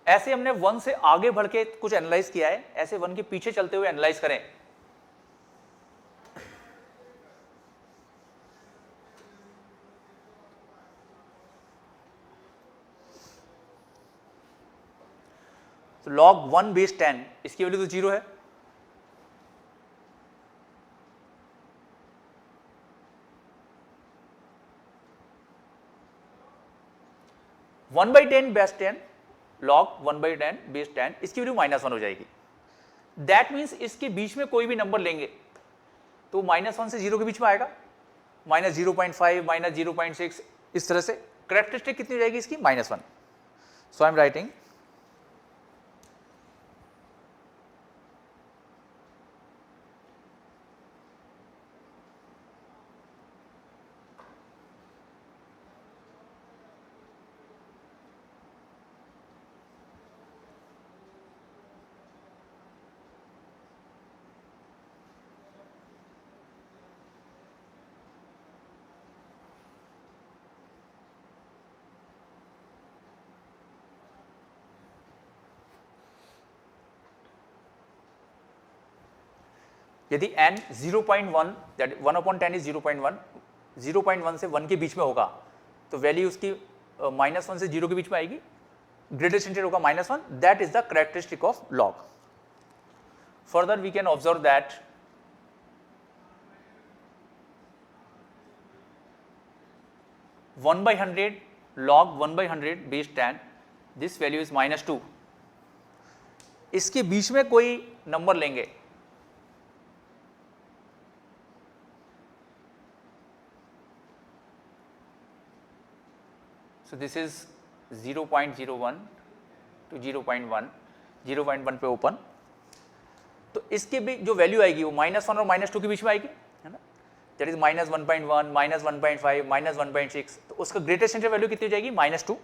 ऐसे हमने 1 से आगे बढ़ के कुछ एनालाइज किया है, ऐसे 1 के पीछे चलते हुए एनालाइज करें। तो log 1 बेस 10 इसकी वैल्यू तो 0 है, one by 10 base 10 log 1 by 10 base 10 इसकी वैल्यू -1 हो जाएगी। दैट मीन्स इसके बीच में कोई भी नंबर लेंगे तो -1 से 0 के बीच में आएगा, -0.5 -0.6 इस तरह से। करेक्टरिस्टिक कितनी हो जाएगी इसकी? -1। सो आई एम राइटिंग यदि n 0.1 दैट 1/10 इज 0.1, 0.1 से 1 के बीच में होगा तो वैल्यू उसकी -1 से 0 के बीच में आएगी, ग्रेटेस्ट इंटीजर होगा -1, that is the characteristic of log. Further we can observe that one by 100 log 1 by 100 base 10 this value is -2। इसके बीच में कोई नंबर लेंगे so this is 0.01 to 0.1, 0.1 पे ओपन, तो इसके भी जो वैल्यू आएगी वो -1 और -2 के बीच में आएगी, है ना। दैट इज -1.1 -1.5 -1.6, तो उसका ग्रेटेस्ट इंटीजर वैल्यू कितनी हो जाएगी? -2।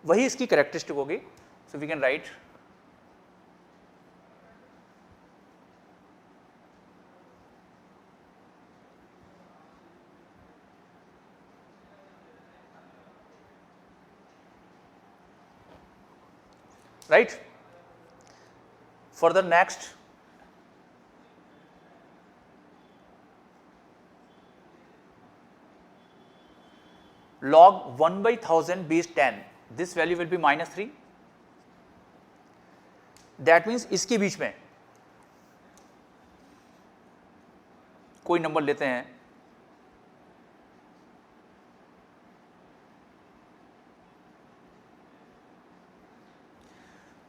वही इसकी कैरेक्टरिस्टिक होगी। So we can write right. Further next, log 1 by 1000 base 10 this value will be -3, that means इसके बीच में कोई नंबर लेते हैं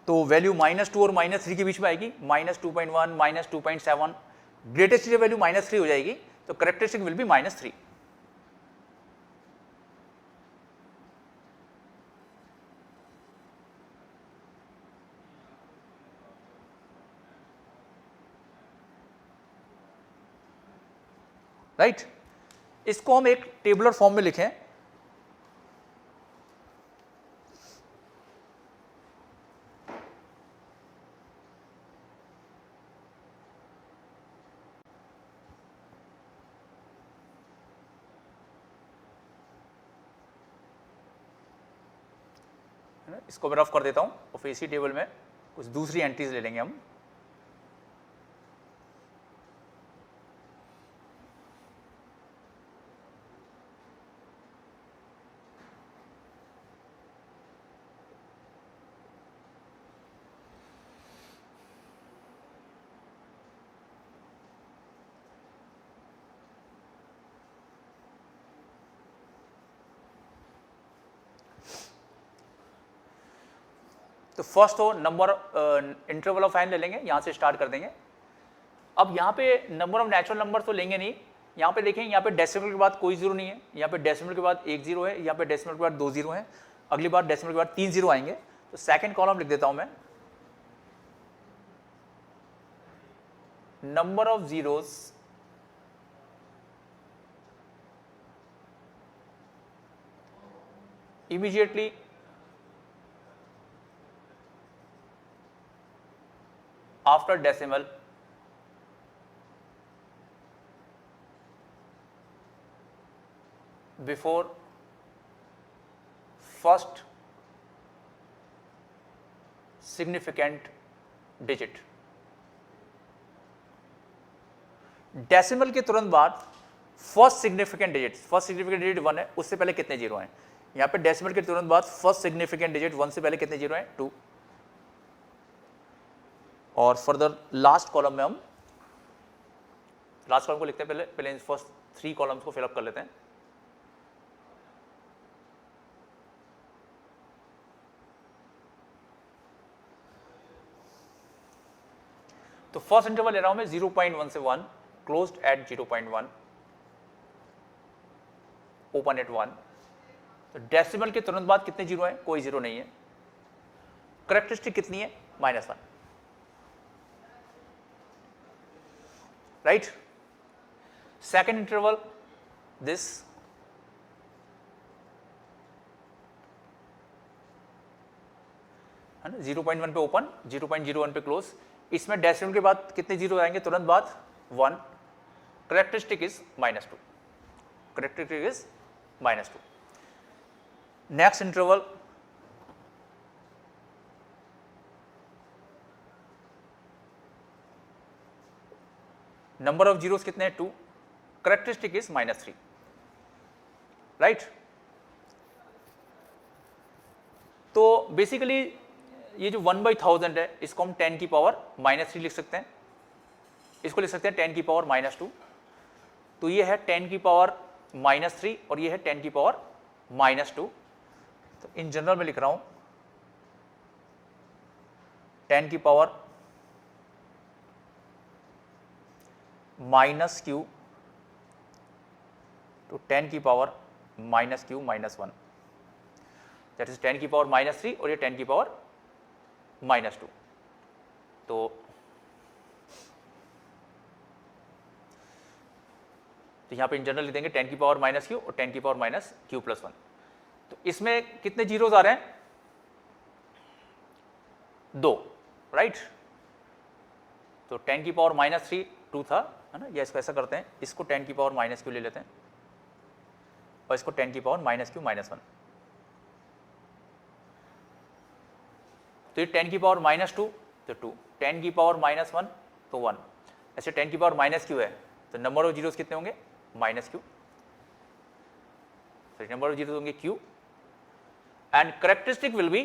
तो वैल्यू -2 और -3 के बीच में आएगी, -2.1 -2.7, ग्रेटेस्ट वैल्यू -3 हो जाएगी, तो करेक्टरिस्टिक विल बी -3। राइट। इसको हम एक टेबुलर फॉर्म में लिखें, इसको मैं रफ कर देता हूं और फिर इसी टेबल में कुछ दूसरी एंट्रीज ले लेंगे हम। तो फर्स्ट हो नंबर इंटरवल ऑफ n ले लेंगे, यहां से स्टार्ट कर देंगे। अब यहाँ पे नंबर ऑफ नेचुरल नंबर तो लेंगे नहीं, यहाँ पे देखें, यहाँ पे डेसिमल के बाद कोई जीरो नहीं है, यहाँ पे डेसिमल के बाद एक जीरो है, यहाँ पे डेसिमल के बाद 2 जीरो है, अगली बार डेसिमल के बाद 3 जीरो आएंगे। तो सेकंड कॉलम लिख देता हूं मैं, number of zeros immediately after decimal before first significant digit. Decimal के तुरंत बाद first significant digit, first significant digit 1 है, उससे पहले कितने जीरो हैं? यहाँ पे डेसिमल के तुरंत बाद फर्स्ट सिग्निफिकेंट डिजिट 1 से पहले कितने जीरो हैं? 2। और फर्दर लास्ट कॉलम में हम लास्ट कॉलम को लिखते हैं, पहले फर्स्ट 3 कॉलम्स को फिलअप कर लेते हैं। तो फर्स्ट इंटरवल ले रहा हूं मैं 0.1 से 1, क्लोज्ड एट 0.1, ओपन एट 1। तो डेसिमल के तुरंत बाद कितने जीरो हैं? कोई जीरो नहीं है। करेक्टरिस्टिक कितनी है? -1, राइट। सेकेंड इंटरवल दिस, है ना, 0.1 पे ओपन, 0.01 पे क्लोज। इसमें डेसिमल के बाद कितने जीरो आएंगे? तुरंत बाद 1। Characteristic is -2, characteristic is -2। Next interval number of zeros कितने हैं? 2, करेक्टरिस्टिक इज -3, राइट। तो बेसिकली ये जो 1/1000 है, इसको हम 10 की पावर -3 लिख सकते हैं, इसको लिख सकते हैं 10 की पावर -2। तो ये है 10 की पावर -3 और ये है 10 की पावर -2। तो इन जनरल में लिख रहा हूं 10 की पावर -q to 10 की पावर -q -1, दैट इज 10 की पावर -3 और ये 10 की पावर -2। तो यहां पे इन जनरल लिख देंगे 10 की पावर -q और 10 की पावर -q + 1। तो इसमें कितने जीरोस आ रहे हैं? 2, राइट। तो 10 की पावर -3 2 था, है ना। या इसको ऐसा करते हैं, इसको 10 की पावर -q ले लेते हैं और इसको 10 की पावर -q -1। तो ये 10 की पावर -2 तो 2, 10 की पावर -1 तो 1। ऐसे 10 की पावर -q है तो नंबर ऑफ जीरोस कितने होंगे? -q। तो नंबर ऑफ जीरोस होंगे q and characteristic will be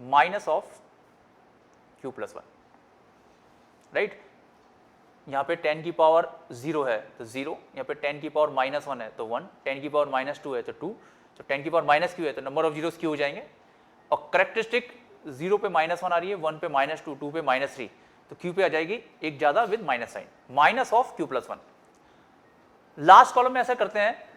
minus of q + 1, right. यहाँ पे 10 की पावर 0 है तो 0, यहाँ पे 10 की पावर -1 है तो 1, 10 की पावर -2 है तो 2, तो 10 की पावर -q है तो नंबर ऑफ जीरोस q हो जाएंगे। और करेक्टरिस्टिक 0 पे -1 आ रही है, 1 पे -2, 2 पे -3, तो q पे आ जाएगी एक ज्यादा with minus sign, minus of q + 1। Last column में ऐसा करते हैं,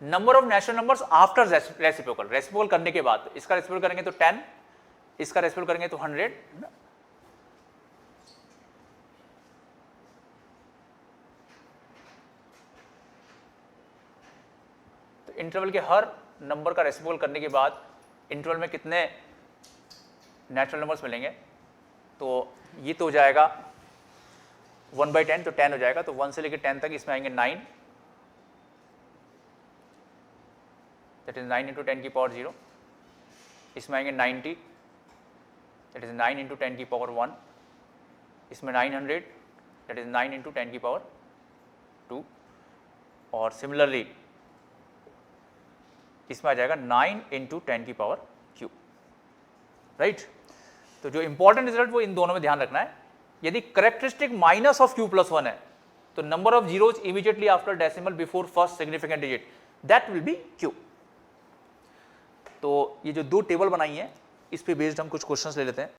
number of natural numbers after reciprocal, reciprocal करने के बाद, इसका रेसिप्रोकल करेंगे तो 10, इसका रेसिप्रोकल करेंगे तो 100, तो इंटरवल के हर नंबर का रेसिप्रोकल करने के बाद इंटरवल में कितने नेचुरल नंबर्स मिलेंगे? तो ये तो हो जाएगा 1/10, तो 10 हो जाएगा। तो 1 से लेकर 10 तक इसमें आएंगे 9, दैट इज 9 × 10 की पावर 0। इसमें आएंगे 90, दैट इज 9 × 10 की पावर 1। इसमें 900, दैट इज 9 × 10 की पावर 2। और सिमिलरली इसमें आ जाएगा 9 × 10 की पावर q, राइट। तो जो इंपॉर्टेंट रिजल्ट वो इन दोनों में ध्यान रखना है। यदि करेक्टरिस्टिक माइनस ऑफ q + 1 है तो number of zeros immediately after decimal before first significant digit, that will be q। तो ये जो 2 टेबल बनाई हैं, इस पे बेस्ड हम कुछ क्वेश्चंस ले लेते हैं।